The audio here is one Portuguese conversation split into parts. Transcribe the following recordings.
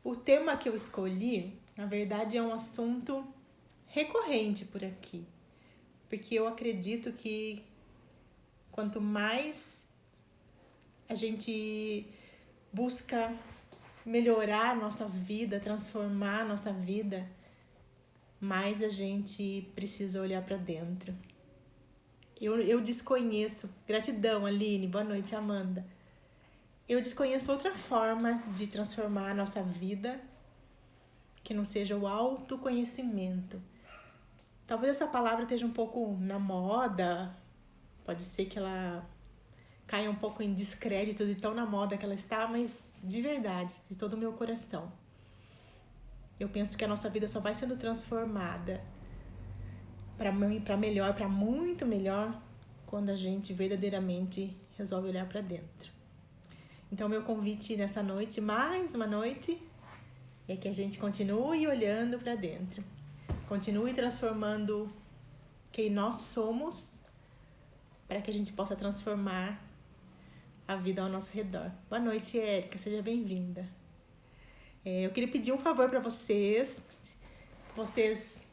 O tema que eu escolhi, na verdade, é um assunto recorrente por aqui, porque eu acredito que quanto mais a gente busca melhorar a nossa vida, transformar a nossa vida, mais a gente precisa olhar para dentro. Eu desconheço. Gratidão, Aline. Boa noite, Amanda. Eu desconheço outra forma de transformar a nossa vida que não seja o autoconhecimento. Talvez essa palavra esteja um pouco na moda, pode ser que ela caia um pouco em descrédito de tão na moda que ela está, mas de verdade, de todo o meu coração. Eu penso que a nossa vida só vai sendo transformada para melhor, para muito melhor, quando a gente verdadeiramente resolve olhar para dentro. Então, meu convite nessa noite, mais uma noite, é que a gente continue olhando para dentro. Continue transformando quem nós somos para que a gente possa transformar a vida ao nosso redor. Boa noite, Érica. Seja bem-vinda. Eu queria pedir um favor para vocês. Vocês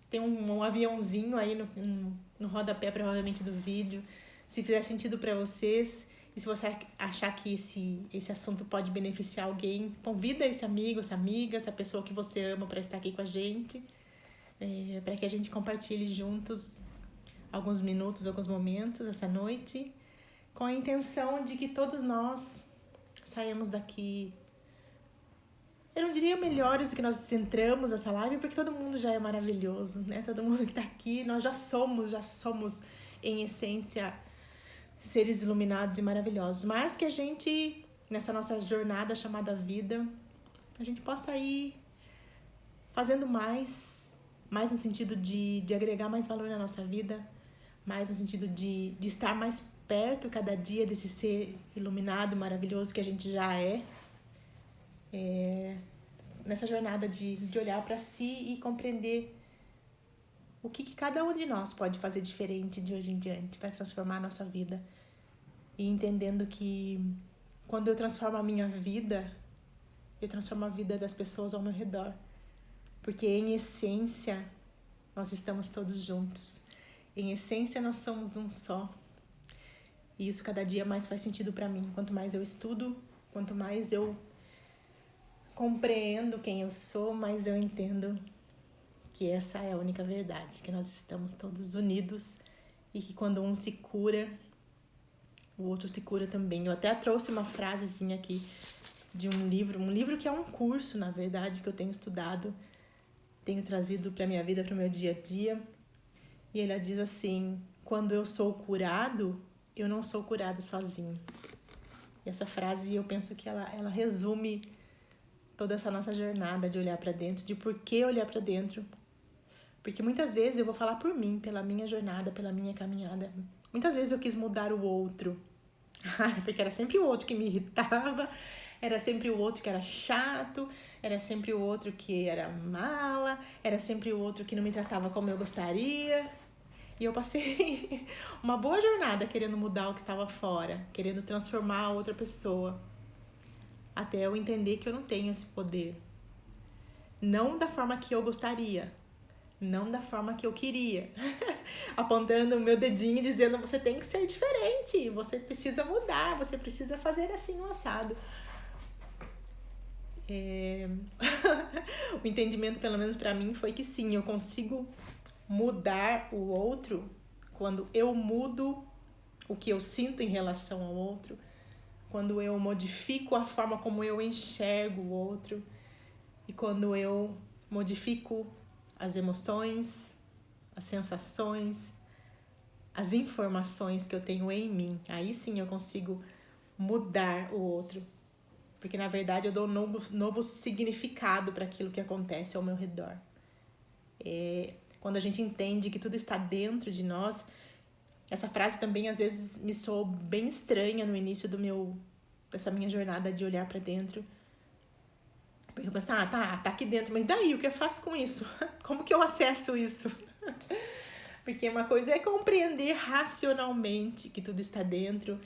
têm um aviãozinho aí no rodapé, provavelmente, do vídeo. Se fizer sentido para vocês e se você achar que esse assunto pode beneficiar alguém, convida esse amigo, essa amiga, essa pessoa que você ama para estar aqui com a gente. Para que a gente compartilhe juntos alguns minutos, alguns momentos essa noite, com a intenção de que todos nós saímos daqui, eu não diria melhores do que nós entramos nessa live, porque todo mundo já é maravilhoso, né? Todo mundo que está aqui, nós já somos em essência seres iluminados e maravilhosos, mas que a gente, nessa nossa jornada chamada vida, a gente possa ir fazendo mais no sentido de agregar mais valor na nossa vida, mais no sentido de estar mais perto cada dia desse ser iluminado, maravilhoso que a gente já é. Nessa jornada de olhar para si e compreender o que cada um de nós pode fazer diferente de hoje em diante para transformar a nossa vida. E entendendo que quando eu transformo a minha vida, eu transformo a vida das pessoas ao meu redor. Porque em essência, nós estamos todos juntos. Em essência, nós somos um só. E isso cada dia mais faz sentido para mim. Quanto mais eu estudo, quanto mais eu compreendo quem eu sou, mais eu entendo que essa é a única verdade. Que nós estamos todos unidos e que quando um se cura, o outro se cura também. Eu até trouxe uma frasezinha aqui de um livro que é um curso, na verdade, que eu tenho estudado, tenho trazido para minha vida, para o meu dia a dia. E ele diz assim: quando eu sou curado, eu não sou curado sozinho. E essa frase, eu penso que ela resume toda essa nossa jornada de olhar para dentro, de por que olhar para dentro. Porque muitas vezes eu vou falar por mim, pela minha jornada, pela minha caminhada. Muitas vezes eu quis mudar o outro. Porque era sempre o outro que me irritava, era sempre o outro que era chato, era sempre o outro que era mala, era sempre o outro que não me tratava como eu gostaria. E eu passei uma boa jornada querendo mudar o que estava fora, querendo transformar a outra pessoa. Até eu entender que eu não tenho esse poder. Não da forma que eu gostaria, não da forma que eu queria. Apontando o meu dedinho e dizendo: você tem que ser diferente, você precisa mudar, você precisa fazer assim um assado. O entendimento, pelo menos para mim, foi que sim, eu consigo mudar o outro quando eu mudo o que eu sinto em relação ao outro, quando eu modifico a forma como eu enxergo o outro e quando eu modifico as emoções, as sensações, as informações que eu tenho em mim. Aí sim eu consigo mudar o outro. Porque, na verdade, eu dou um novo significado para aquilo que acontece ao meu redor. Quando a gente entende que tudo está dentro de nós, essa frase também, às vezes, me soou bem estranha no início dessa minha jornada de olhar para dentro. Porque eu penso: tá aqui dentro, mas daí, o que eu faço com isso? Como que eu acesso isso? Porque uma coisa é compreender racionalmente que tudo está dentro.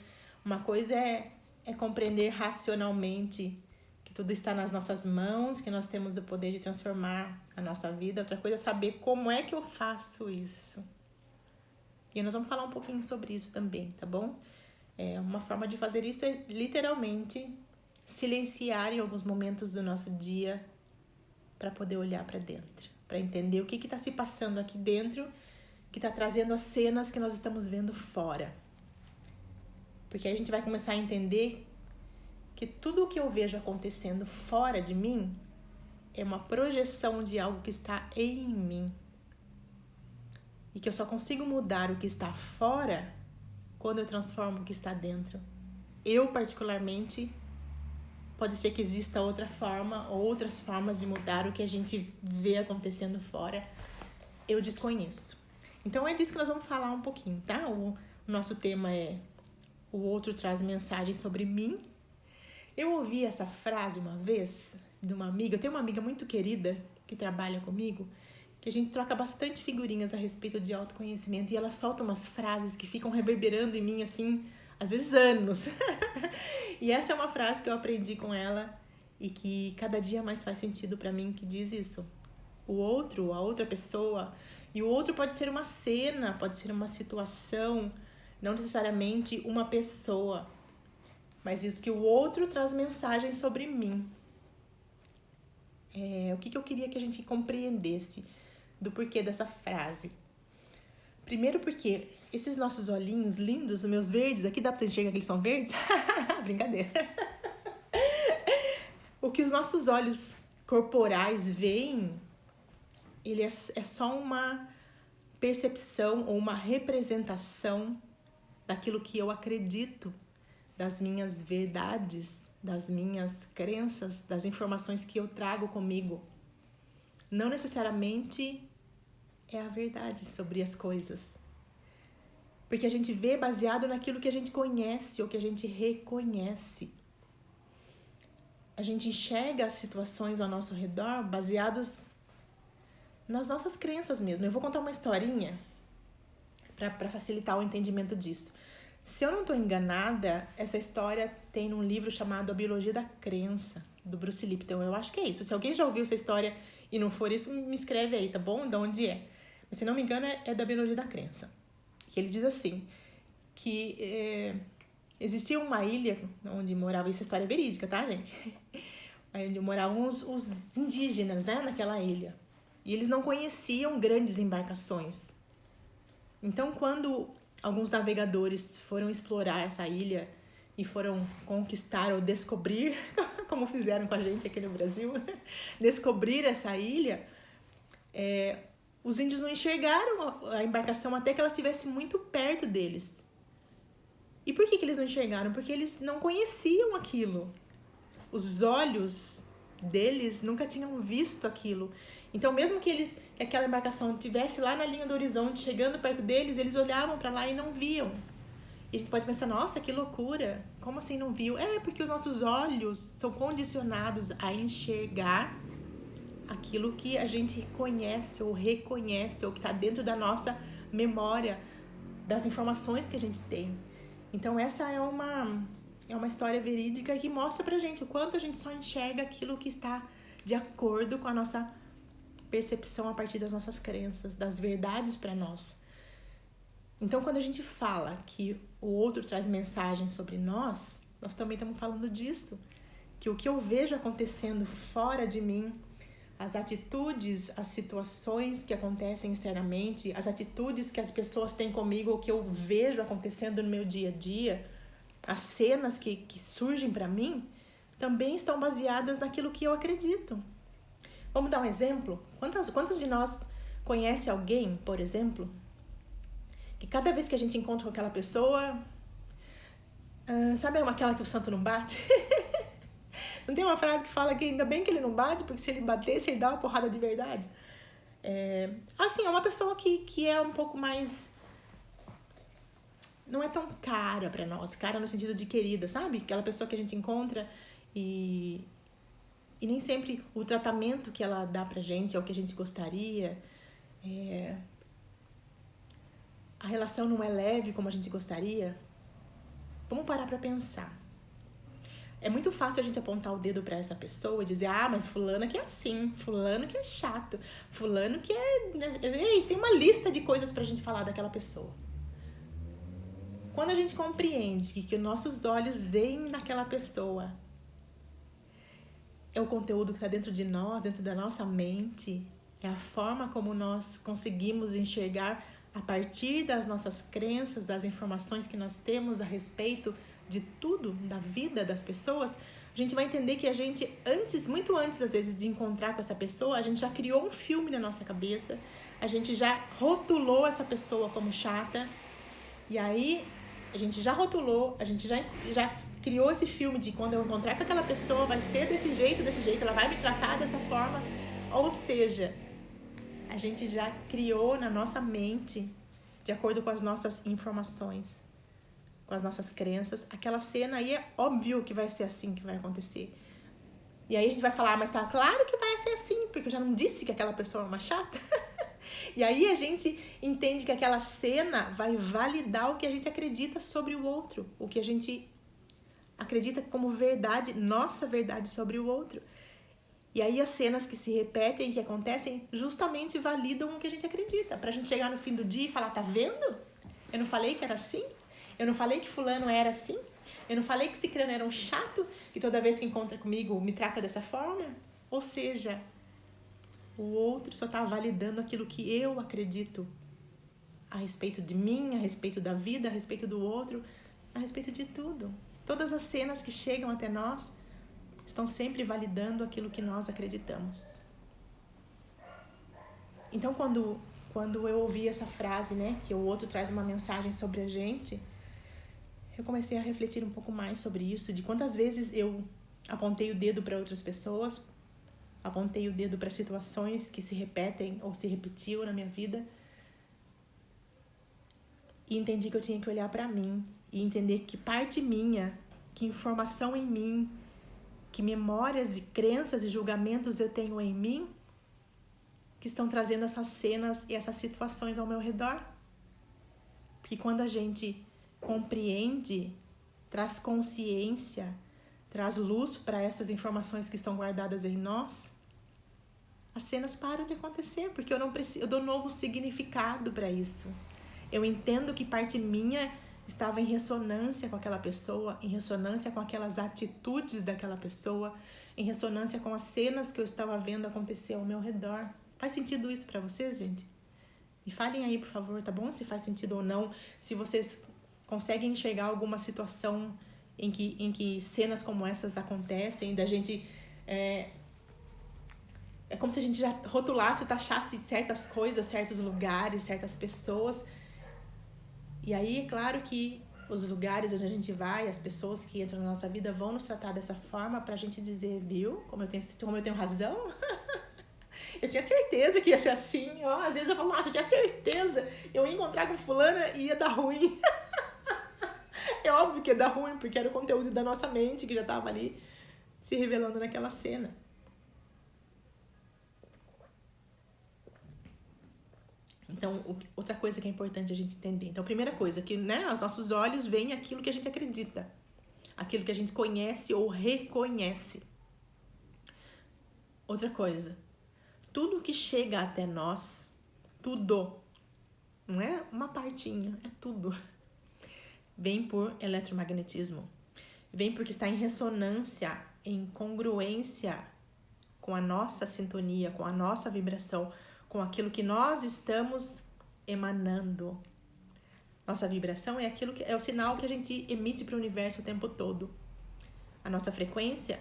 Uma coisa é compreender racionalmente que tudo está nas nossas mãos, que nós temos o poder de transformar a nossa vida. Outra coisa é saber como é que eu faço isso. E nós vamos falar um pouquinho sobre isso também, tá bom? Uma forma de fazer isso é literalmente silenciar em alguns momentos do nosso dia para poder olhar para dentro, para entender o que está se passando aqui dentro, que está trazendo as cenas que nós estamos vendo fora. Porque aí a gente vai começar a entender que tudo o que eu vejo acontecendo fora de mim é uma projeção de algo que está em mim. E que eu só consigo mudar o que está fora quando eu transformo o que está dentro. Eu, particularmente, pode ser que exista outra forma ou outras formas de mudar o que a gente vê acontecendo fora. Eu desconheço. Então é disso que nós vamos falar um pouquinho, tá? O nosso tema é o outro traz mensagem sobre mim. Eu ouvi essa frase uma vez de uma amiga. Eu tenho uma amiga muito querida que trabalha comigo, que a gente troca bastante figurinhas a respeito de autoconhecimento, e ela solta umas frases que ficam reverberando em mim, assim, às vezes anos. E essa é uma frase que eu aprendi com ela e que cada dia mais faz sentido pra mim, que diz isso. O outro, a outra pessoa, e o outro pode ser uma cena, pode ser uma situação, não necessariamente uma pessoa, mas diz que o outro traz mensagem sobre mim. O que eu queria que a gente compreendesse do porquê dessa frase? Primeiro porque esses nossos olhinhos lindos, os meus verdes, aqui dá pra você enxergar que eles são verdes? Brincadeira. O que os nossos olhos corporais veem, ele é só uma percepção ou uma representação daquilo que eu acredito, das minhas verdades, das minhas crenças, das informações que eu trago comigo. Não necessariamente é a verdade sobre as coisas. Porque a gente vê baseado naquilo que a gente conhece ou que a gente reconhece. A gente enxerga as situações ao nosso redor baseados nas nossas crenças mesmo. Eu vou contar uma historinha para facilitar o entendimento disso. Se eu não estou enganada, essa história tem num livro chamado A Biologia da Crença, do Bruce Lipton. Eu acho que é isso. Se alguém já ouviu essa história e não for isso, me escreve aí, tá bom? De onde é? Mas, se não me engano, é da Biologia da Crença. Que ele diz assim, que existia uma ilha onde morava, essa história é verídica, tá, gente? Onde moravam os indígenas, né, naquela ilha. E eles não conheciam grandes embarcações. Então, quando alguns navegadores foram explorar essa ilha e foram conquistar ou descobrir, como fizeram com a gente aqui no Brasil, descobrir essa ilha, os índios não enxergaram a embarcação até que ela estivesse muito perto deles. E por que eles não enxergaram? Porque eles não conheciam aquilo. Os olhos deles nunca tinham visto aquilo. Então, mesmo que aquela embarcação estivesse lá na linha do horizonte, chegando perto deles, eles olhavam para lá e não viam. E a gente pode pensar, nossa, que loucura, como assim não viu? Porque os nossos olhos são condicionados a enxergar aquilo que a gente conhece ou reconhece, ou que está dentro da nossa memória, das informações que a gente tem. Então, essa é uma história verídica que mostra pra gente o quanto a gente só enxerga aquilo que está de acordo com a nossa percepção a partir das nossas crenças, das verdades para nós. Então, quando a gente fala que o outro traz mensagem sobre nós também estamos falando disso, que o que eu vejo acontecendo fora de mim, as atitudes, as situações que acontecem externamente, as atitudes que as pessoas têm comigo, o que eu vejo acontecendo no meu dia a dia, as cenas que surgem para mim, também estão baseadas naquilo que eu acredito. Vamos dar um exemplo? Quantos de nós conhece alguém, por exemplo, que cada vez que a gente encontra com aquela pessoa, sabe aquela que o santo não bate? Não tem uma frase que fala que ainda bem que ele não bate, porque se ele batesse, ele dá uma porrada de verdade? Assim, é uma pessoa que é um pouco mais... Não é tão cara pra nós, cara no sentido de querida, sabe? Aquela pessoa que a gente encontra e nem sempre o tratamento que ela dá pra gente é o que a gente gostaria. A relação não é leve como a gente gostaria. Vamos parar pra pensar. É muito fácil a gente apontar o dedo pra essa pessoa e dizer, ah, mas fulano que é assim, fulano que é chato, fulano que é... Ei, tem uma lista de coisas pra gente falar daquela pessoa. Quando a gente compreende que os nossos olhos veem naquela pessoa é o conteúdo que está dentro de nós, dentro da nossa mente, é a forma como nós conseguimos enxergar a partir das nossas crenças, das informações que nós temos a respeito de tudo, da vida das pessoas, a gente vai entender que a gente, muito antes às vezes de encontrar com essa pessoa, a gente já criou um filme na nossa cabeça, a gente já rotulou essa pessoa como chata, e aí a gente já rotulou, a gente já criou esse filme de quando eu encontrar com aquela pessoa vai ser desse jeito, ela vai me tratar dessa forma. Ou seja, a gente já criou na nossa mente, de acordo com as nossas informações, com as nossas crenças, aquela cena aí é óbvio que vai ser assim que vai acontecer. E aí a gente vai falar, mas tá claro que vai ser assim, porque eu já não disse que aquela pessoa é uma chata. E aí a gente entende que aquela cena vai validar o que a gente acredita sobre o outro, o que a gente acredita como verdade, nossa verdade sobre o outro. E aí as cenas que se repetem, que acontecem, justamente validam o que a gente acredita. Pra gente chegar no fim do dia e falar, tá vendo? Eu não falei que era assim? Eu não falei que fulano era assim? Eu não falei que cicrano era um chato e toda vez que encontra comigo me trata dessa forma? Ou seja, o outro só tá validando aquilo que eu acredito a respeito de mim, a respeito da vida, a respeito do outro, a respeito de tudo. Todas as cenas que chegam até nós estão sempre validando aquilo que nós acreditamos. Então, quando eu ouvi essa frase, né, que o outro traz uma mensagem sobre a gente, eu comecei a refletir um pouco mais sobre isso, de quantas vezes eu apontei o dedo para outras pessoas, apontei o dedo para situações que se repetem ou se repetiu na minha vida, e entendi que eu tinha que olhar para mim e entender que parte minha, que informação em mim, que memórias e crenças e julgamentos eu tenho em mim que estão trazendo essas cenas e essas situações ao meu redor. Porque quando a gente compreende, traz consciência, traz luz para essas informações que estão guardadas em nós, as cenas param de acontecer, porque eu dou novo significado para isso. Eu entendo que parte minha estava em ressonância com aquela pessoa, em ressonância com aquelas atitudes daquela pessoa, em ressonância com as cenas que eu estava vendo acontecer ao meu redor. Faz sentido isso para vocês, gente? Me falem aí, por favor, tá bom? Se faz sentido ou não, se vocês conseguem enxergar alguma situação em que cenas como essas acontecem, da gente... É como se a gente já rotulasse ou taxasse certas coisas, certos lugares, certas pessoas. E aí, é claro que os lugares onde a gente vai, as pessoas que entram na nossa vida vão nos tratar dessa forma pra gente dizer, viu? Como eu tenho razão? Eu tinha certeza que ia ser assim. Ó, às vezes eu falo, nossa, eu tinha certeza. Eu ia encontrar com fulana e ia dar ruim. É óbvio que ia dar ruim, porque era o conteúdo da nossa mente que já estava ali se revelando naquela cena. Então, outra coisa que é importante a gente entender. Então, primeira coisa, que aos nossos olhos vem aquilo que a gente acredita. Aquilo que a gente conhece ou reconhece. Outra coisa, tudo que chega até nós, tudo, não é uma partinha, é tudo, vem por eletromagnetismo. Vem porque está em ressonância, em congruência com a nossa sintonia, com a nossa vibração, com aquilo que nós estamos emanando. Nossa vibração é aquilo que é o sinal que a gente emite para o universo o tempo todo. A nossa frequência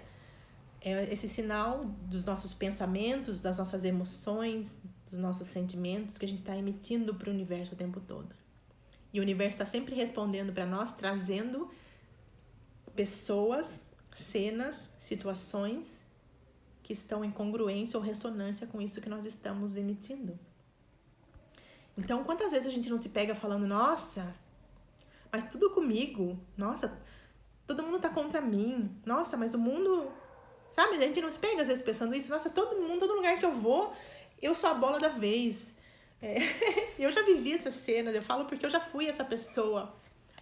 é esse sinal dos nossos pensamentos, das nossas emoções, dos nossos sentimentos que a gente está emitindo para o universo o tempo todo. E o universo está sempre respondendo para nós, trazendo pessoas, cenas, situações que estão em congruência ou ressonância com isso que nós estamos emitindo. Então, quantas vezes a gente não se pega falando, nossa, mas tudo comigo, nossa, todo mundo tá contra mim, nossa, mas o mundo, sabe, a gente não se pega às vezes pensando isso, nossa, todo mundo, todo lugar que eu vou, eu sou a bola da vez. Eu já vivi essas cenas, eu falo porque eu já fui essa pessoa.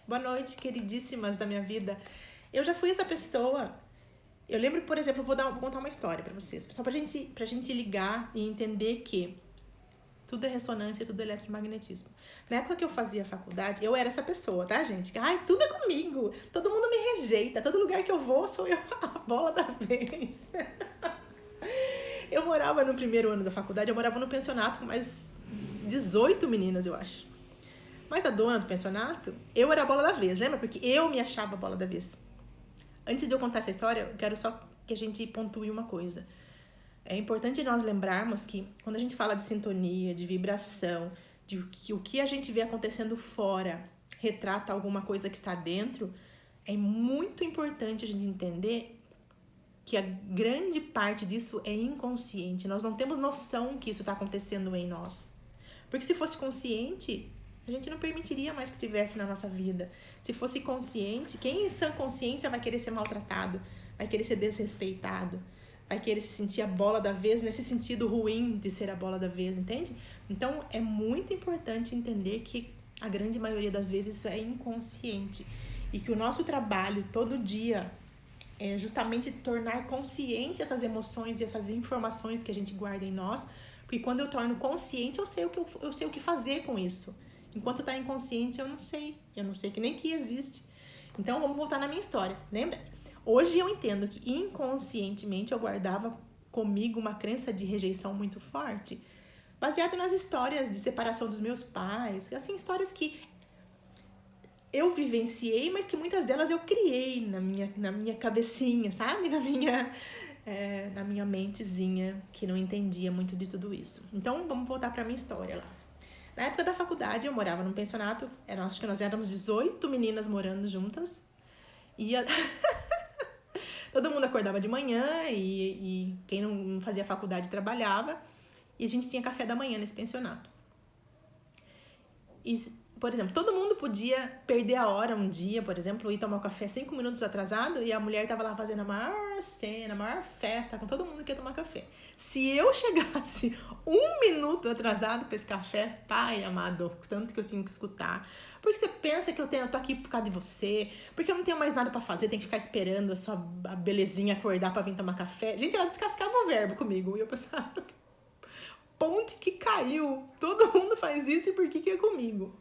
Boa noite, queridíssimas da minha vida. Eu já fui essa pessoa Eu lembro, por exemplo, vou contar uma história pra vocês, só pra gente ligar e entender que tudo é ressonância, tudo é eletromagnetismo. Na época que eu fazia faculdade, eu era essa pessoa, tá, gente? Ai, tudo é comigo, todo mundo me rejeita, todo lugar que eu vou sou eu a bola da vez. Eu morava no primeiro ano da faculdade, eu morava no pensionato com mais 18 meninas, eu acho. Mas a dona do pensionato, eu era a bola da vez, lembra? Porque eu me achava a bola da vez. Antes de eu contar essa história, eu quero só que a gente pontue uma coisa. É importante nós lembrarmos que quando a gente fala de sintonia, de vibração, de que o que a gente vê acontecendo fora retrata alguma coisa que está dentro, é muito importante a gente entender que a grande parte disso é inconsciente. Nós não temos noção que isso está acontecendo em nós. Porque se fosse consciente, a gente não permitiria mais que tivesse na nossa vida. Se fosse consciente, quem em sã consciência vai querer ser maltratado, vai querer ser desrespeitado, vai querer se sentir a bola da vez nesse sentido ruim de ser a bola da vez, entende? Então, é muito importante entender que a grande maioria das vezes isso é inconsciente. E que o nosso trabalho todo dia é justamente tornar consciente essas emoções e essas informações que a gente guarda em nós, porque quando eu torno consciente, eu sei o que fazer com isso. Enquanto está inconsciente, eu não sei que nem que existe. Então, vamos voltar na minha história, lembra? Hoje eu entendo que inconscientemente eu guardava comigo uma crença de rejeição muito forte, baseado nas histórias de separação dos meus pais, assim, histórias que eu vivenciei, mas que muitas delas eu criei na minha cabecinha, sabe? Na minha mentezinha, que não entendia muito de tudo isso. Então, vamos voltar para minha história lá. Na época da faculdade, eu morava num pensionato, acho que nós éramos 18 meninas morando juntas. E todo mundo acordava de manhã e quem não fazia faculdade trabalhava. E a gente tinha café da manhã nesse pensionato. E, por exemplo, todo mundo podia perder a hora um dia, por exemplo, ir tomar um café 5 minutos atrasado e a mulher estava lá fazendo a maior cena, a maior festa com todo mundo que ia tomar café. Se eu chegasse 1 minuto atrasado para esse café, pai amado, tanto que eu tinha que escutar. Porque você pensa que eu tô aqui por causa de você, porque eu não tenho mais nada para fazer, tenho que ficar esperando a sua belezinha acordar para vir tomar café. Gente, ela descascava o verbo comigo e eu pensava, ponte que caiu, todo mundo faz isso e por que é comigo?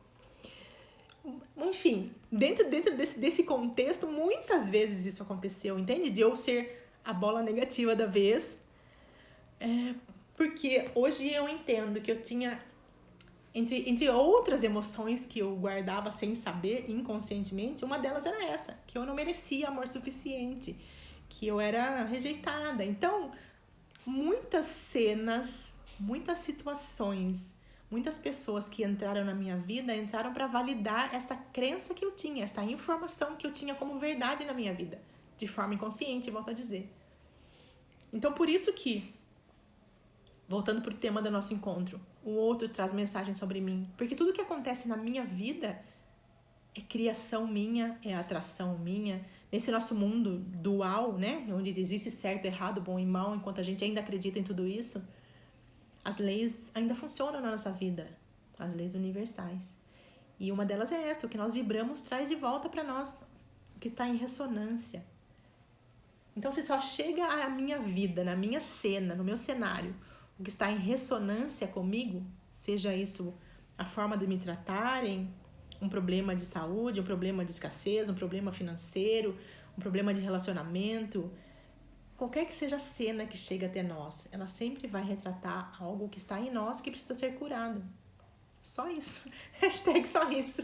Enfim, dentro desse contexto, muitas vezes isso aconteceu, entende? De eu ser a bola negativa da vez. Porque hoje eu entendo que eu tinha, entre outras emoções que eu guardava sem saber, inconscientemente, uma delas era essa, que eu não merecia amor suficiente, que eu era rejeitada. Então, muitas cenas, muitas situações, muitas pessoas que entraram na minha vida entraram para validar essa crença que eu tinha, essa informação que eu tinha como verdade na minha vida, de forma inconsciente, volto a dizer. Então, por isso que, voltando para o tema do nosso encontro, o outro traz mensagem sobre mim. Porque tudo que acontece na minha vida é criação minha, é atração minha. Nesse nosso mundo dual, né? Onde existe certo, errado, bom e mal, enquanto a gente ainda acredita em tudo isso, as leis ainda funcionam na nossa vida, as leis universais. E uma delas é essa, o que nós vibramos traz de volta para nós, o que está em ressonância. Então, se só chega à minha vida, na minha cena, no meu cenário, o que está em ressonância comigo, seja isso a forma de me tratarem, um problema de saúde, um problema de escassez, um problema financeiro, um problema de relacionamento, qualquer que seja a cena que chega até nós, ela sempre vai retratar algo que está em nós que precisa ser curado. Só isso. Hashtag só isso.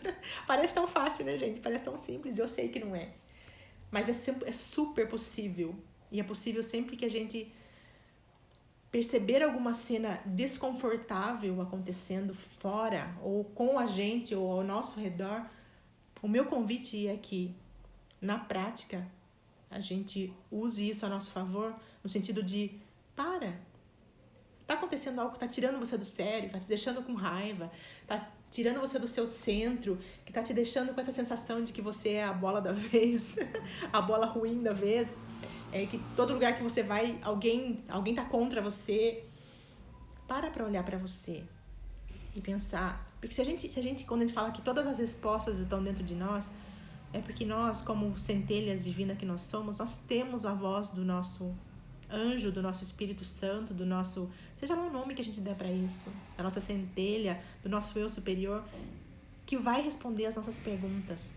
Parece tão fácil, né, gente? Parece tão simples. Eu sei que não é. Mas é super possível. E é possível sempre que a gente perceber alguma cena desconfortável acontecendo fora, ou com a gente, ou ao nosso redor. O meu convite é que, na prática, a gente use isso a nosso favor, no sentido de, tá acontecendo algo que tá tirando você do sério, tá te deixando com raiva, tá tirando você do seu centro, que tá te deixando com essa sensação de que você é a bola da vez, a bola ruim da vez, que todo lugar que você vai, alguém tá contra você. Para olhar para você e pensar, porque se a gente, quando a gente fala que todas as respostas estão dentro de nós, é porque nós, como centelhas divinas que nós somos, nós temos a voz do nosso anjo, do nosso Espírito Santo, do nosso... seja lá o nome que a gente der para isso, da nossa centelha, do nosso eu superior, que vai responder as nossas perguntas.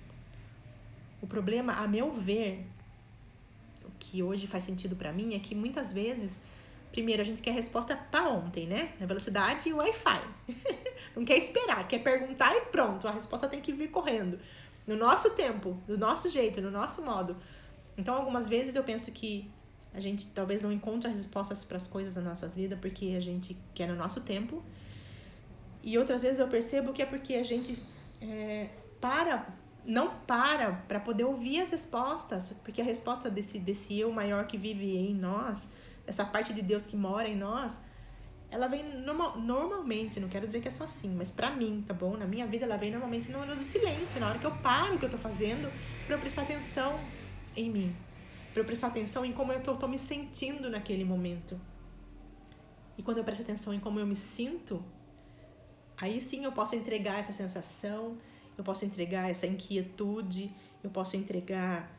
O problema, a meu ver, o que hoje faz sentido para mim, é que muitas vezes, primeiro, a gente quer a resposta para ontem, né? Na velocidade e Wi-Fi. Não quer esperar, quer perguntar e pronto, a resposta tem que vir correndo. No nosso tempo, do nosso jeito, no nosso modo. Então, algumas vezes eu penso que a gente talvez não encontre as respostas para as coisas da nossa vida porque a gente quer no nosso tempo. E outras vezes eu percebo que é porque a gente não para poder ouvir as respostas. Porque a resposta desse eu maior que vive em nós, essa parte de Deus que mora em nós, ela vem normalmente, não quero dizer que é só assim, mas pra mim, tá bom? Na minha vida ela vem normalmente na hora do silêncio, na hora que eu paro o que eu tô fazendo pra eu prestar atenção em mim. Pra eu prestar atenção em como eu tô me sentindo naquele momento. E quando eu presto atenção em como eu me sinto, aí sim eu posso entregar essa sensação, eu posso entregar essa inquietude, eu posso entregar...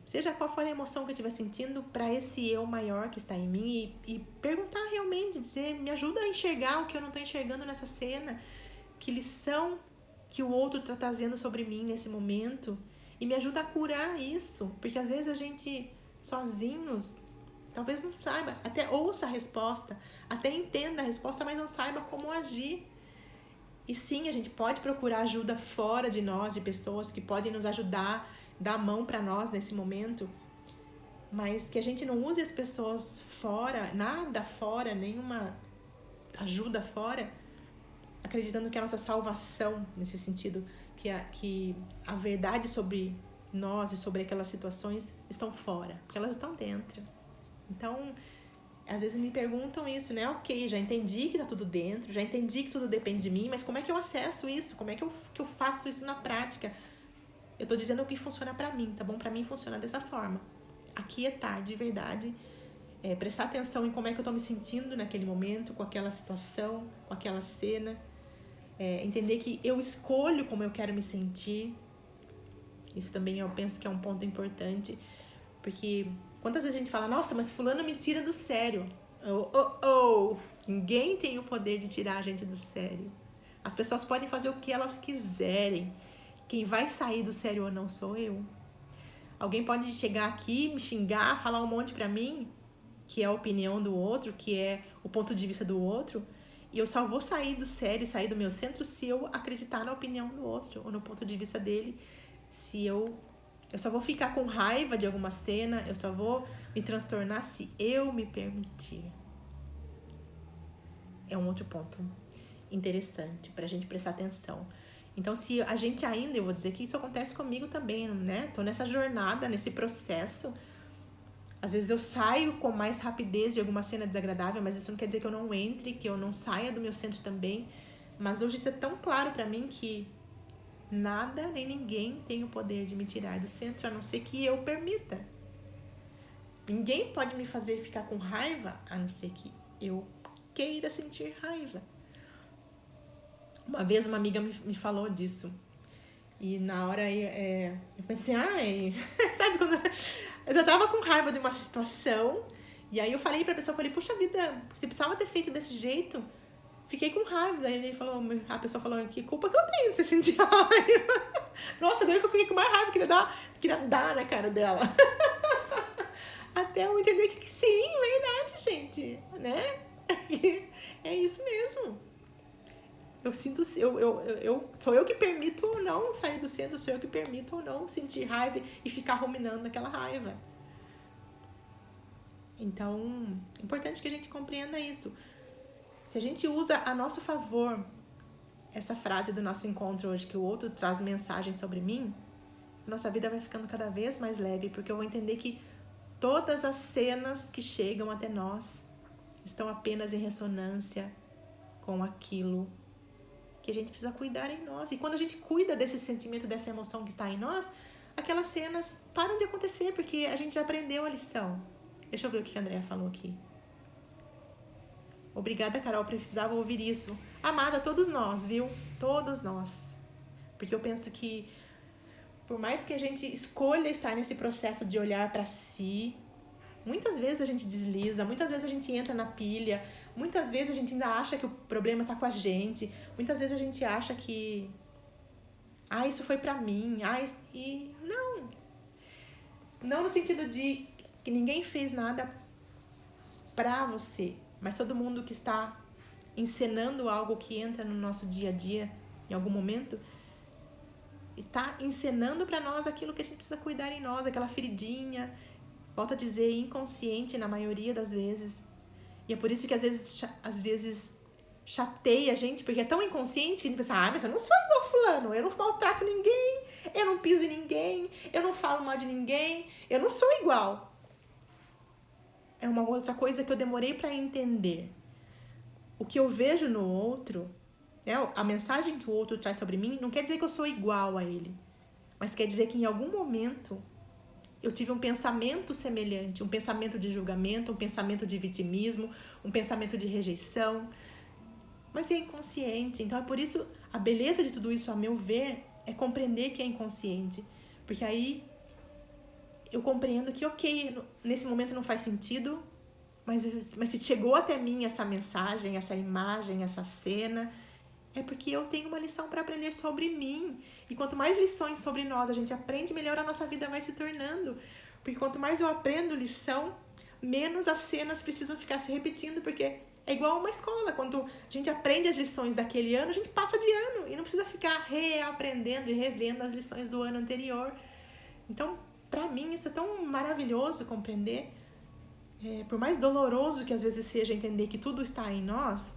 seja qual for a emoção que eu estiver sentindo, para esse eu maior que está em mim e perguntar realmente, dizer, me ajuda a enxergar o que eu não estou enxergando nessa cena, que lição que o outro está trazendo sobre mim nesse momento, e me ajuda a curar isso, porque às vezes a gente sozinhos talvez não saiba, até ouça a resposta, até entenda a resposta, mas não saiba como agir. E sim, a gente pode procurar ajuda fora de nós, de pessoas que podem nos ajudar, dar a mão para nós nesse momento, mas que a gente não use as pessoas fora, nada fora, nenhuma ajuda fora, acreditando que a nossa salvação, nesse sentido, que a verdade sobre nós e sobre aquelas situações estão fora, porque elas estão dentro. Então, às vezes me perguntam isso, né? Ok, já entendi que tá tudo dentro, já entendi que tudo depende de mim, mas como é que eu acesso isso? Como é que eu faço isso na prática? Eu tô dizendo o que funciona pra mim, tá bom? Pra mim funciona dessa forma. Aquietar de verdade, prestar atenção em como é que eu tô me sentindo naquele momento, com aquela situação, com aquela cena. Entender que eu escolho como eu quero me sentir. Isso também eu penso que é um ponto importante, porque quantas vezes a gente fala, nossa, mas fulano me tira do sério. Ninguém tem o poder de tirar a gente do sério. As pessoas podem fazer o que elas quiserem. Quem vai sair do sério ou não sou eu. Alguém pode chegar aqui, me xingar, falar um monte pra mim, que é a opinião do outro, que é o ponto de vista do outro, e eu só vou sair do sério, sair do meu centro, se eu acreditar na opinião do outro, ou no ponto de vista dele. Se eu só vou ficar com raiva de alguma cena, eu só vou me transtornar se eu me permitir. É um outro ponto interessante pra gente prestar atenção. Então, se a gente ainda, eu vou dizer que isso acontece comigo também, né? Tô nessa jornada, nesse processo. Às vezes eu saio com mais rapidez de alguma cena desagradável, mas isso não quer dizer que eu não entre, que eu não saia do meu centro também. Mas hoje isso é tão claro pra mim que nada nem ninguém tem o poder de me tirar do centro, a não ser que eu permita. Ninguém pode me fazer ficar com raiva, a não ser que eu queira sentir raiva. Uma vez uma amiga me falou disso. E na hora eu pensei, sabe quando eu já tava com raiva de uma situação, e aí eu falei pra pessoa, puxa vida, você precisava ter feito desse jeito. Fiquei com raiva. Daí a pessoa falou, que culpa que eu tenho de você sentir raiva? Nossa, agora que eu fiquei com mais raiva, queria dar na cara dela. Até eu entender que sim, verdade, gente, né? É isso mesmo. Eu sinto, sou eu que permito ou não sair do centro, sou eu que permito ou não sentir raiva e ficar ruminando aquela raiva. Então, é importante que a gente compreenda isso. Se a gente usa a nosso favor essa frase do nosso encontro hoje, que o outro traz mensagem sobre mim, nossa vida vai ficando cada vez mais leve, porque eu vou entender que todas as cenas que chegam até nós estão apenas em ressonância com aquilo que a gente precisa cuidar em nós. E quando a gente cuida desse sentimento, dessa emoção que está em nós, aquelas cenas param de acontecer, porque a gente já aprendeu a lição. Deixa eu ver o que a Andrea falou aqui. Obrigada, Carol, precisava ouvir isso. Amada, todos nós, viu? Todos nós. Porque eu penso que Por mais que a gente escolha estar nesse processo de olhar para si, muitas vezes a gente desliza, muitas vezes a gente entra na pilha, muitas vezes a gente ainda acha que o problema está com a gente, muitas vezes a gente acha que isso foi pra mim, e não no sentido de que ninguém fez nada pra você, mas todo mundo que está encenando algo que entra no nosso dia a dia em algum momento está encenando pra nós aquilo que a gente precisa cuidar em nós, aquela feridinha, volto a dizer, inconsciente na maioria das vezes. E é por isso que às vezes chateia a gente, porque é tão inconsciente que a gente pensa, mas eu não sou igual fulano, eu não maltrato ninguém, eu não piso em ninguém, eu não falo mal de ninguém, eu não sou igual. É uma outra coisa que eu demorei para entender. O que eu vejo no outro, né, a mensagem que o outro traz sobre mim, não quer dizer que eu sou igual a ele, mas quer dizer que em algum momento eu tive um pensamento semelhante, um pensamento de julgamento, um pensamento de vitimismo, um pensamento de rejeição, mas é inconsciente. Então é por isso, a beleza de tudo isso, a meu ver, é compreender que é inconsciente. Porque aí eu compreendo que, ok, nesse momento não faz sentido, mas se chegou até mim essa mensagem, essa imagem, essa cena, é porque eu tenho uma lição para aprender sobre mim. E quanto mais lições sobre nós a gente aprende, melhor a nossa vida vai se tornando. Porque quanto mais eu aprendo lição, menos as cenas precisam ficar se repetindo, porque é igual uma escola. Quando a gente aprende as lições daquele ano, a gente passa de ano e não precisa ficar reaprendendo e revendo as lições do ano anterior. Então, para mim, isso é tão maravilhoso compreender. Por mais doloroso que às vezes seja entender que tudo está em nós,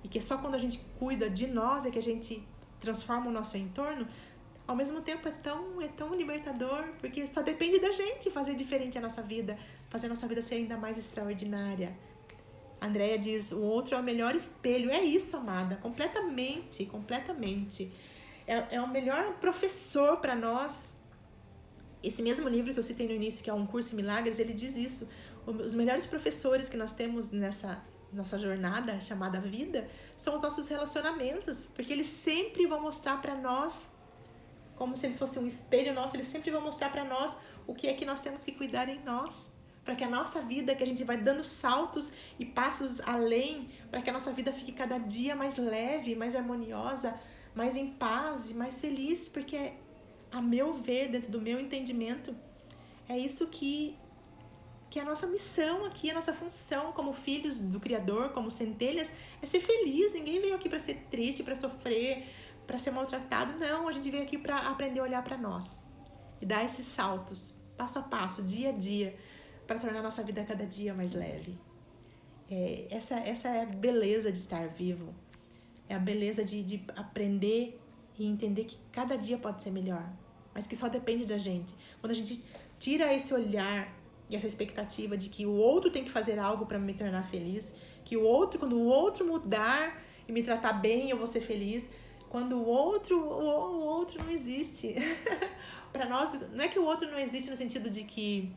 e que é só quando a gente cuida de nós é que a gente transforma o nosso entorno, ao mesmo tempo é tão libertador, porque só depende da gente fazer diferente a nossa vida, fazer a nossa vida ser ainda mais extraordinária. A Andrea diz, o outro é o melhor espelho. É isso, amada, completamente. É o melhor professor para nós. Esse mesmo livro que eu citei no início, que é Um Curso em Milagres, ele diz isso. Os melhores professores que nós temos nessa nossa jornada chamada vida são os nossos relacionamentos, porque eles sempre vão mostrar para nós, como se eles fossem um espelho nosso, eles sempre vão mostrar para nós o que é que nós temos que cuidar em nós, para que a nossa vida, que a gente vai dando saltos e passos além, para que a nossa vida fique cada dia mais leve, mais harmoniosa, mais em paz e mais feliz, porque a meu ver, dentro do meu entendimento, é isso que é a nossa missão aqui, a nossa função como filhos do Criador, como centelhas, é ser feliz. Ninguém veio aqui para ser triste, para sofrer, para ser maltratado. Não, a gente veio aqui para aprender a olhar para nós e dar esses saltos, passo a passo, dia a dia, para tornar a nossa vida cada dia mais leve. Essa é a beleza de estar vivo. É a beleza de aprender e entender que cada dia pode ser melhor, mas que só depende da gente. Quando a gente tira esse olhar e essa expectativa de que o outro tem que fazer algo para me tornar feliz, que quando o outro mudar e me tratar bem, eu vou ser feliz. Quando o outro não existe. Para nós, não é que o outro não existe no sentido de que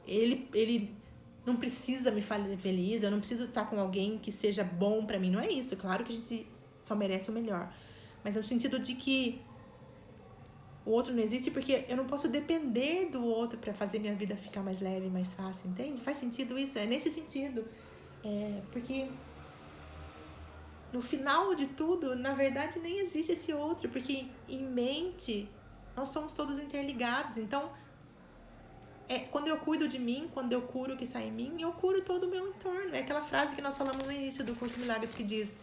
ele não precisa me fazer feliz, eu não preciso estar com alguém que seja bom para mim. Não é isso, claro que a gente só merece o melhor. Mas é no sentido de que o outro não existe porque eu não posso depender do outro para fazer minha vida ficar mais leve, mais fácil, entende? Faz sentido isso? É nesse sentido. Porque no final de tudo, na verdade, nem existe esse outro, porque em mente nós somos todos interligados. Então, quando eu cuido de mim, quando eu curo o que sai em mim, eu curo todo o meu entorno. É aquela frase que nós falamos no início do Curso Milagres que diz: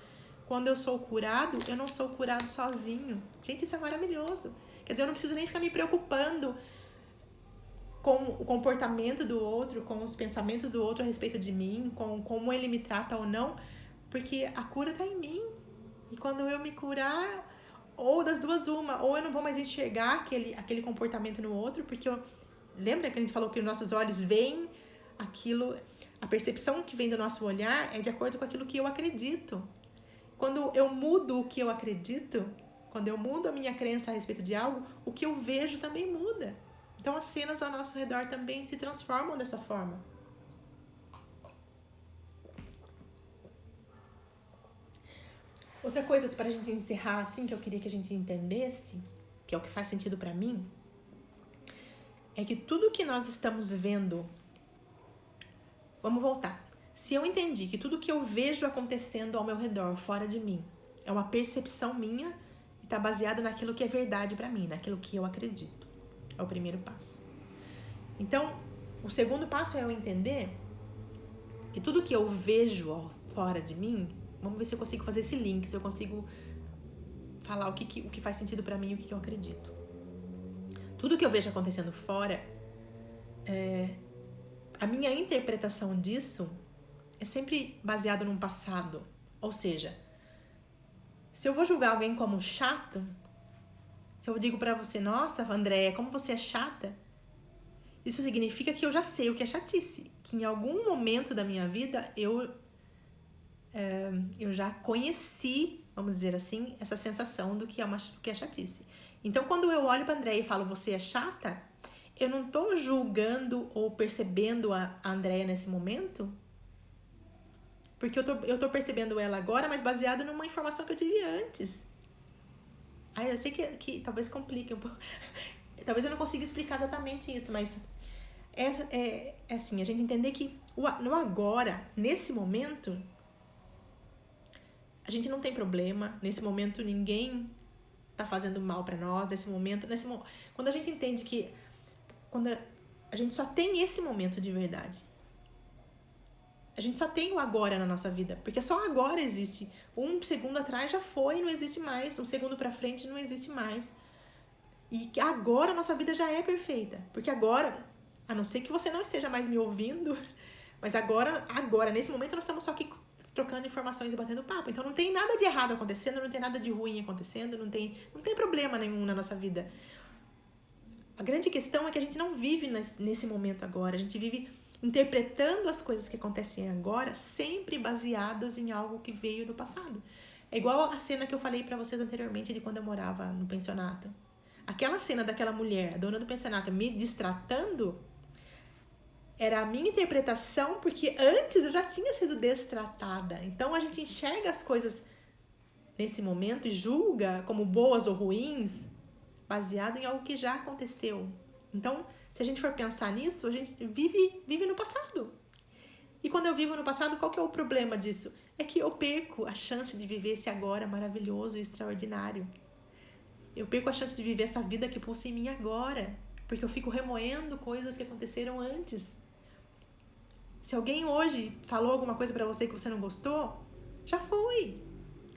quando eu sou curado, eu não sou curado sozinho. Gente, isso é maravilhoso. Quer dizer, eu não preciso nem ficar me preocupando com o comportamento do outro, com os pensamentos do outro a respeito de mim, com como ele me trata ou não, porque a cura está em mim. E quando eu me curar, ou das duas uma, ou eu não vou mais enxergar aquele comportamento no outro, porque lembra que a gente falou que os nossos olhos veem aquilo, a percepção que vem do nosso olhar é de acordo com aquilo que eu acredito. Quando eu mudo o que eu acredito, quando eu mudo a minha crença a respeito de algo, o que eu vejo também muda. Então as cenas ao nosso redor também se transformam dessa forma. Outra coisa, para a gente encerrar assim, que eu queria que a gente entendesse, que é o que faz sentido para mim, é que tudo que nós estamos vendo... Vamos voltar. Se eu entendi que tudo que eu vejo acontecendo ao meu redor, fora de mim, é uma percepção minha e está baseado naquilo que é verdade para mim, naquilo que eu acredito. É o primeiro passo. Então, o segundo passo é eu entender que tudo que eu vejo fora de mim, vamos ver se eu consigo fazer esse link, se eu consigo falar o que faz sentido pra mim e o que eu acredito. Tudo que eu vejo acontecendo fora, a minha interpretação disso é sempre baseado num passado. Ou seja, se eu vou julgar alguém como chato, se eu digo pra você, nossa, Andréia, como você é chata, isso significa que eu já sei o que é chatice. Que em algum momento da minha vida eu já conheci, vamos dizer assim, essa sensação do que é chatice. Então, quando eu olho pra Andréia e falo, você é chata, eu não tô julgando ou percebendo a Andréia nesse momento, porque eu tô percebendo ela agora, mas baseado numa informação que eu tive antes. Eu sei que talvez complique um pouco. Talvez eu não consiga explicar exatamente isso, mas é assim, a gente entender que no agora, nesse momento, a gente não tem problema. Nesse momento, ninguém tá fazendo mal pra nós. Quando a gente entende que quando a gente só tem esse momento de verdade, a gente só tem o agora na nossa vida, porque só agora existe. Um segundo atrás já foi, não existe mais. Um segundo pra frente não existe mais. E agora a nossa vida já é perfeita, porque agora, a não ser que você não esteja mais me ouvindo, mas agora, nesse momento, nós estamos só aqui trocando informações e batendo papo. Então não tem nada de errado acontecendo, não tem nada de ruim acontecendo, não tem problema nenhum na nossa vida. A grande questão é que a gente não vive nesse momento agora, a gente vive interpretando as coisas que acontecem agora, sempre baseadas em algo que veio do passado. É igual a cena que eu falei pra vocês anteriormente de quando eu morava no pensionato. Aquela cena daquela mulher, a dona do pensionato, me destratando, era a minha interpretação, porque antes eu já tinha sido destratada. Então a gente enxerga as coisas nesse momento e julga como boas ou ruins, baseado em algo que já aconteceu. Então, se a gente for pensar nisso, a gente vive no passado. E quando eu vivo no passado, qual que é o problema disso? É que eu perco a chance de viver esse agora maravilhoso e extraordinário. Eu perco a chance de viver essa vida que pulsa em mim agora, porque eu fico remoendo coisas que aconteceram antes. Se alguém hoje falou alguma coisa pra você que você não gostou, já foi.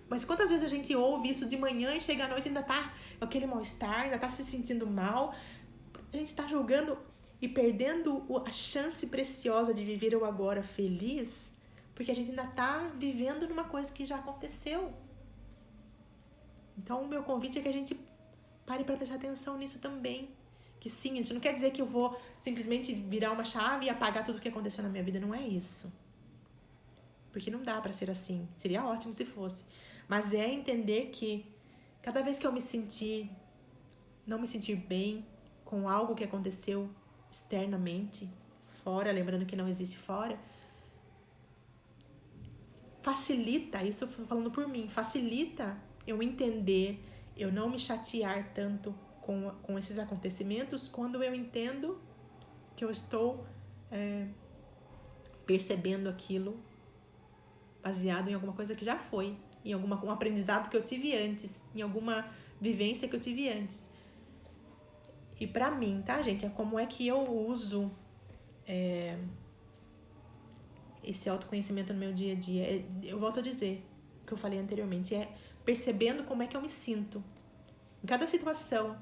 Mas quantas vezes a gente ouve isso de manhã e chega à noite e ainda tá com aquele mal-estar, ainda tá se sentindo mal? A gente tá julgando e perdendo a chance preciosa de viver o agora feliz, porque a gente ainda tá vivendo numa coisa que já aconteceu. Então, o meu convite é que a gente pare para prestar atenção nisso também. Que sim, isso não quer dizer que eu vou simplesmente virar uma chave e apagar tudo o que aconteceu na minha vida. Não é isso. Porque não dá para ser assim. Seria ótimo se fosse. Mas é entender que cada vez que eu não me sentir bem com algo que aconteceu externamente, fora, lembrando que não existe fora, facilita, isso eu tô falando por mim, facilita eu entender, eu não me chatear tanto com esses acontecimentos quando eu entendo que eu estou percebendo aquilo baseado em alguma coisa que já foi, em um aprendizado que eu tive antes, em alguma vivência que eu tive antes. E pra mim, tá, gente, é como é que eu uso esse autoconhecimento no meu dia a dia. Eu volto a dizer o que eu falei anteriormente, é percebendo como é que eu me sinto em cada situação.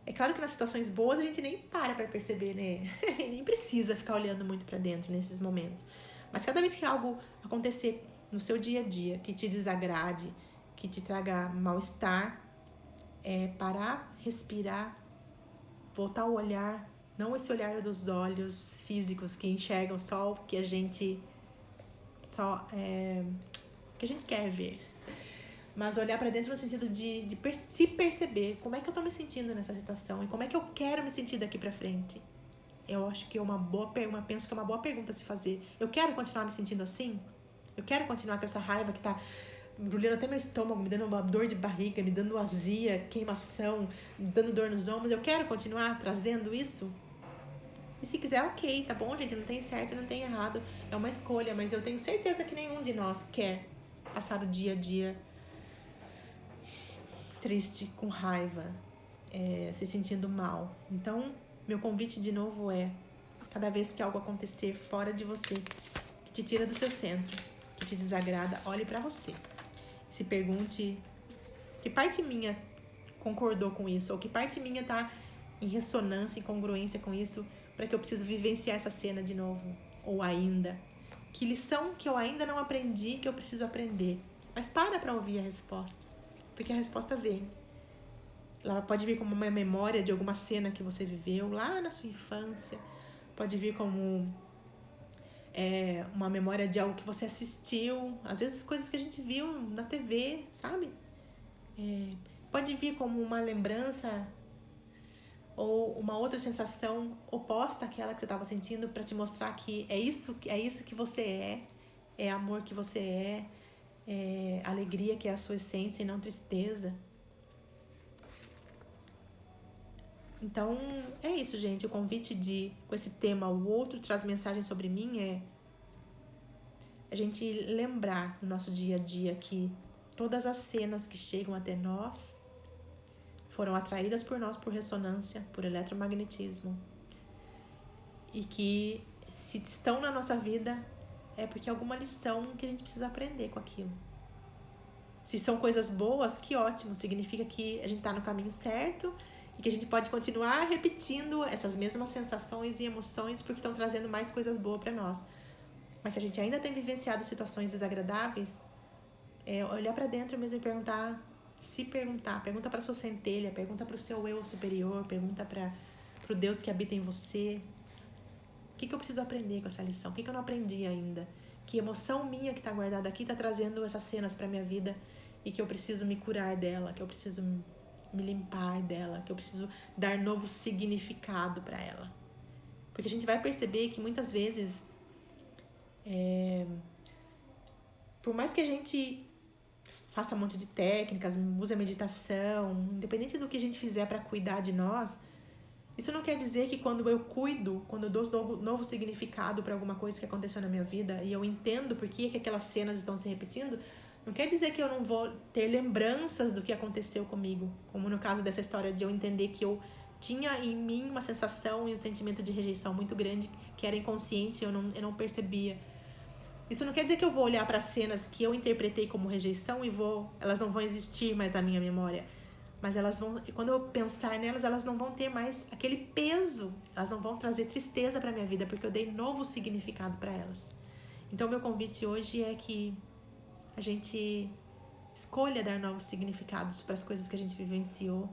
É claro que nas situações boas a gente nem para perceber, né? Nem precisa ficar olhando muito pra dentro nesses momentos. Mas cada vez que algo acontecer no seu dia a dia que te desagrade, que te traga mal-estar, parar, respirar, voltar o olhar, não esse olhar dos olhos físicos que enxergam só o que a gente que a gente quer ver, mas olhar pra dentro no sentido de se perceber como é que eu tô me sentindo nessa situação e como é que eu quero me sentir daqui pra frente. Eu acho que penso que é uma boa pergunta a se fazer. Eu quero continuar me sentindo assim? Eu quero continuar com essa raiva que tá embrulhando até meu estômago, me dando uma dor de barriga, me dando azia, queimação, me dando dor nos ombros. Eu quero continuar trazendo isso? E se quiser, ok, tá bom, gente? Não tem certo, não tem errado. É uma escolha, mas eu tenho certeza que nenhum de nós quer passar o dia a dia triste, com raiva, se sentindo mal. Então, meu convite de novo é: cada vez que algo acontecer fora de você, que te tira do seu centro, que te desagrada, olhe pra você. Se pergunte que parte minha concordou com isso, ou que parte minha tá em ressonância, em congruência com isso, para que eu preciso vivenciar essa cena de novo. Ou ainda, que lição que eu ainda não aprendi, que eu preciso aprender. Mas para pra ouvir a resposta, porque a resposta vem. Ela pode vir como uma memória de alguma cena que você viveu lá na sua infância, pode vir como uma memória de algo que você assistiu, às vezes coisas que a gente viu na TV, sabe? Pode vir como uma lembrança ou uma outra sensação oposta àquela que você estava sentindo, para te mostrar que é isso que você é amor que você é alegria que é a sua essência e não tristeza. Então, é isso, gente. O convite com esse tema, o outro traz mensagem sobre mim, é a gente lembrar no nosso dia a dia que todas as cenas que chegam até nós foram atraídas por nós por ressonância, por eletromagnetismo. E que se estão na nossa vida é porque é alguma lição que a gente precisa aprender com aquilo. Se são coisas boas, que ótimo. Significa que a gente está no caminho certo e que a gente pode continuar repetindo essas mesmas sensações e emoções porque estão trazendo mais coisas boas para nós. Mas se a gente ainda tem vivenciado situações desagradáveis, olhar para dentro mesmo e pergunta para sua centelha, pergunta para o seu eu superior, pergunta para o Deus que habita em você. O que eu preciso aprender com essa lição? O que eu não aprendi ainda? Que emoção minha que está guardada aqui está trazendo essas cenas para minha vida e que eu preciso me curar dela, que eu preciso me limpar dela, que eu preciso dar novo significado para ela. Porque a gente vai perceber que muitas vezes, por mais que a gente faça um monte de técnicas, use a meditação, independente do que a gente fizer para cuidar de nós, isso não quer dizer que quando eu cuido, quando eu dou novo significado para alguma coisa que aconteceu na minha vida e eu entendo por que aquelas cenas estão se repetindo, não quer dizer que eu não vou ter lembranças do que aconteceu comigo. Como no caso dessa história de eu entender que eu tinha em mim uma sensação e um sentimento de rejeição muito grande que era inconsciente, eu não percebia. Isso não quer dizer que eu vou olhar para cenas que eu interpretei como rejeição e elas não vão existir mais na minha memória. Mas quando eu pensar nelas, elas não vão ter mais aquele peso. Elas não vão trazer tristeza para minha vida, porque eu dei novo significado para elas. Então, meu convite hoje é que a gente escolha dar novos significados para as coisas que a gente vivenciou,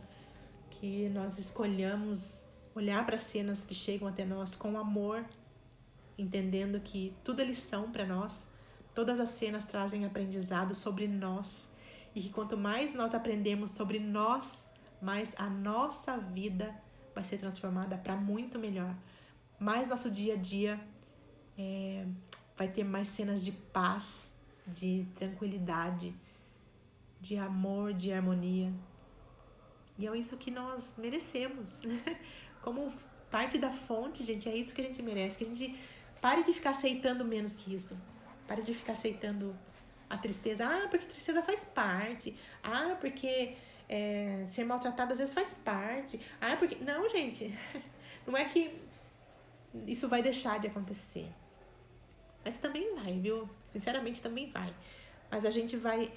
que nós escolhamos olhar para cenas que chegam até nós com amor, entendendo que tudo é lição para nós, todas as cenas trazem aprendizado sobre nós, e que quanto mais nós aprendermos sobre nós, mais a nossa vida vai ser transformada para muito melhor. Mais nosso dia a dia vai ter mais cenas de paz, de tranquilidade, de amor, de harmonia. E é isso que nós merecemos. Como parte da fonte, gente, é isso que a gente merece. Que a gente pare de ficar aceitando menos que isso. Pare de ficar aceitando a tristeza. Porque a tristeza faz parte. Porque ser maltratado às vezes faz parte. Porque... Não, gente. Não é que isso vai deixar de acontecer. Mas também vai, viu? Sinceramente, também vai. Mas a gente vai...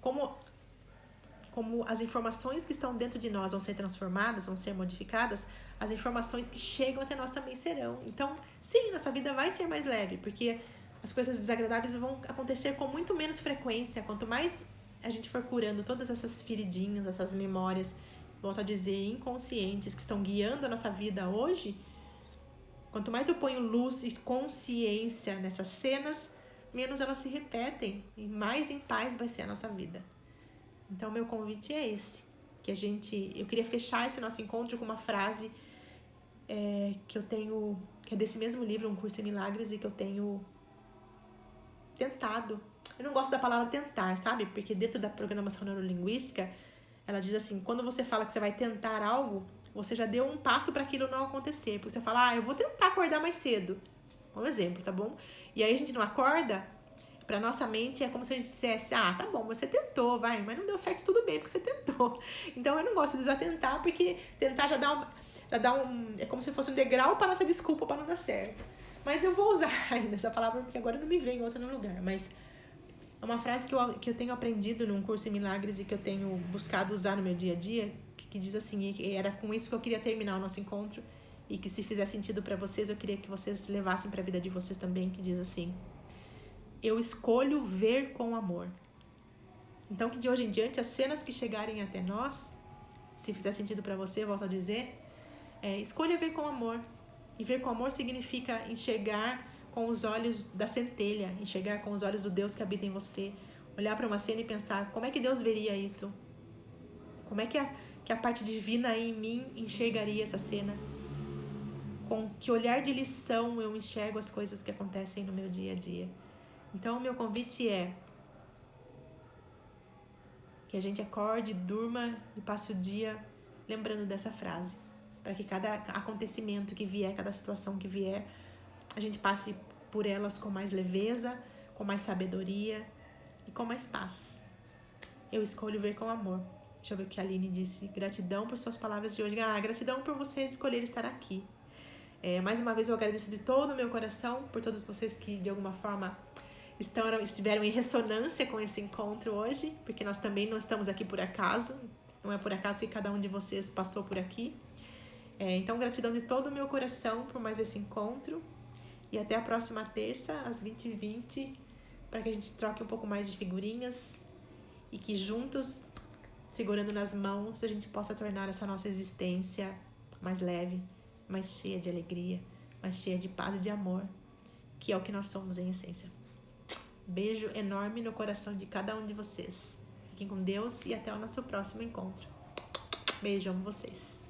Como as informações que estão dentro de nós vão ser transformadas, vão ser modificadas, as informações que chegam até nós também serão. Então, sim, nossa vida vai ser mais leve, porque as coisas desagradáveis vão acontecer com muito menos frequência. Quanto mais a gente for curando todas essas feridinhas, essas memórias, volto a dizer, inconscientes, que estão guiando a nossa vida hoje, quanto mais eu ponho luz e consciência nessas cenas, menos elas se repetem e mais em paz vai ser a nossa vida. Então, meu convite é esse. Eu queria fechar esse nosso encontro com uma frase que eu tenho, que é desse mesmo livro, Um Curso em Milagres, e que eu tenho tentado Eu não gosto da palavra tentar, sabe? Porque dentro da programação neurolinguística, ela diz assim, quando você fala que você vai tentar algo, você já deu um passo para aquilo não acontecer. Porque você fala, eu vou tentar acordar mais cedo. Um exemplo, tá bom? E aí a gente não acorda, pra nossa mente é como se a gente dissesse, tá bom, você tentou, vai, mas não deu certo, tudo bem, porque você tentou. Então eu não gosto de usar tentar, porque tentar já dá um é como se fosse um degrau para nossa desculpa para não dar certo. Mas eu vou usar ainda essa palavra, porque agora não me vem outra no lugar. Mas é uma frase que eu tenho aprendido num curso em milagres e que eu tenho buscado usar no meu dia a dia, que diz assim, e era com isso que eu queria terminar o nosso encontro, e que se fizer sentido para vocês, eu queria que vocês levassem para a vida de vocês também, que diz assim: eu escolho ver com amor. Então, que de hoje em diante, as cenas que chegarem até nós, se fizer sentido para você, volto a dizer, escolha ver com amor. E ver com amor significa enxergar com os olhos da centelha, enxergar com os olhos do Deus que habita em você. Olhar para uma cena e pensar, como é que Deus veria isso? Como é que a parte divina em mim enxergaria essa cena? Com que olhar de lição eu enxergo as coisas que acontecem no meu dia a dia? Então, o meu convite é que a gente acorde, durma e passe o dia lembrando dessa frase. Para que cada acontecimento que vier, cada situação que vier, a gente passe por elas com mais leveza, com mais sabedoria e com mais paz. Eu escolho ver com amor. Deixa eu ver o que a Aline disse. Gratidão por suas palavras de hoje. Gratidão por você escolher estar aqui. Mais uma vez eu agradeço de todo o meu coração por todos vocês que de alguma forma estiveram em ressonância com esse encontro hoje, porque nós também não estamos aqui por acaso, não é por acaso que cada um de vocês passou por aqui. Então, gratidão de todo o meu coração por mais esse encontro, e até a próxima terça, às 20h20, para que a gente troque um pouco mais de figurinhas e que juntos, segurando nas mãos, a gente possa tornar essa nossa existência mais leve, mais cheia de alegria, mais cheia de paz e de amor, que é o que nós somos em essência. Beijo enorme no coração de cada um de vocês. Fiquem com Deus e até o nosso próximo encontro. Beijo, amo vocês.